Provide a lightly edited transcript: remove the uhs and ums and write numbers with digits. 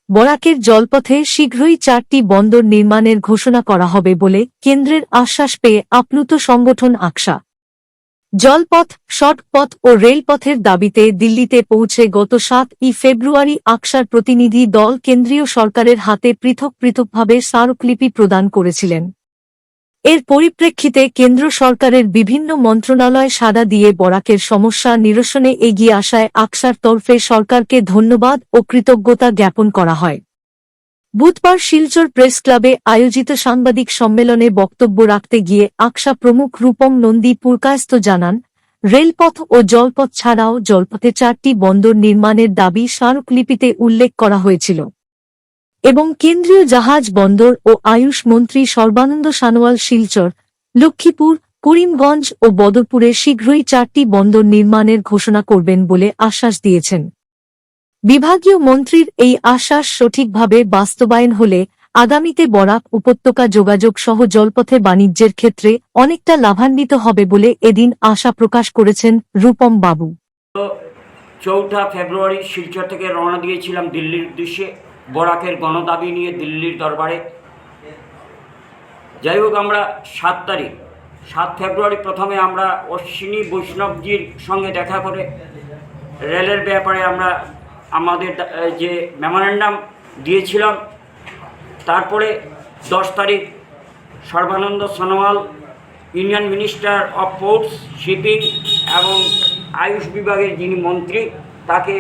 বরাকের জলপথে শীঘ্রই 4টি বন্দর নির্মাণের ঘোষণা করা হবে বলে কেন্দ্রের আশ্বাস পেয়ে আপ্লুত সংগঠন আকসা। জলপথ, সড়কপথ ও রেলপথের দাবিতে দিল্লিতে পৌঁছে গত 7 ফেব্রুয়ারি আকসার প্রতিনিধি দল কেন্দ্রীয় সরকারের হাতে পৃথকভাবে স্মারকলিপি প্রদান করেছিলেন। এর পরিপ্রেক্ষিতে কেন্দ্র সরকারের বিভিন্ন মন্ত্রণালয় সাড়া দিয়ে বরাকের সমস্যা নিরসনে এগিয়ে আসায় আকসার তরফে সরকারকে ধন্যবাদ ও কৃতজ্ঞতা জ্ঞাপন করা হয়। বুধবার শিলচর প্রেস ক্লাবে আয়োজিত সাংবাদিক সম্মেলনে বক্তব্য রাখতে গিয়ে আকসা প্রমুখ রূপম নন্দী পুরকায়স্থ জানান, রেলপথ ও জলপথ ছাড়াও জলপথে 4টি বন্দর নির্মাণের দাবি স্মারকলিপিতে উল্লেখ করা হয়েছিল এবং কেন্দ্রীয় জাহাজ বন্দর ও আয়ুষ মন্ত্রী সর্বানন্দ সানোয়াল শিলচর, লক্ষ্মীপুর, করিমগঞ্জ ও বদরপুরে শীঘ্রই 4টি বন্দর নির্মাণের ঘোষণা করবেন বলে আশ্বাস দিয়েছেন। বিভাগীয় মন্ত্রীর এই আশ্বাস সঠিকভাবে বাস্তবায়ন হলে আগামীতে বরাক উপত্যকা যোগাযোগ সহ জলপথে বাণিজ্যের ক্ষেত্রে অনেকটা লাভান্বিত হবে বলে এদিন আশা প্রকাশ করেছেন রূপম বাবু। 4 ফেব্রুয়ারি শিলচর থেকে রওনা দিয়েছিলাম দিল্লির উদ্দেশ্যে বরাকের গণদাবি নিয়ে দিল্লির দরবারে। যাই হোক, আমরা 7 ফেব্রুয়ারি প্রথমে আমরা অশ্বিনী বৈষ্ণবজির সঙ্গে দেখা করে রেলের ব্যাপারে আমরা আমাদের যে মেমোরেন্ডাম দিয়েছিলাম। তারপরে 10 তারিখ Sarbananda Sonowal, union minister of ports, shipping এবং আয়ুষ বিভাগের যিনি মন্ত্রী, তাকে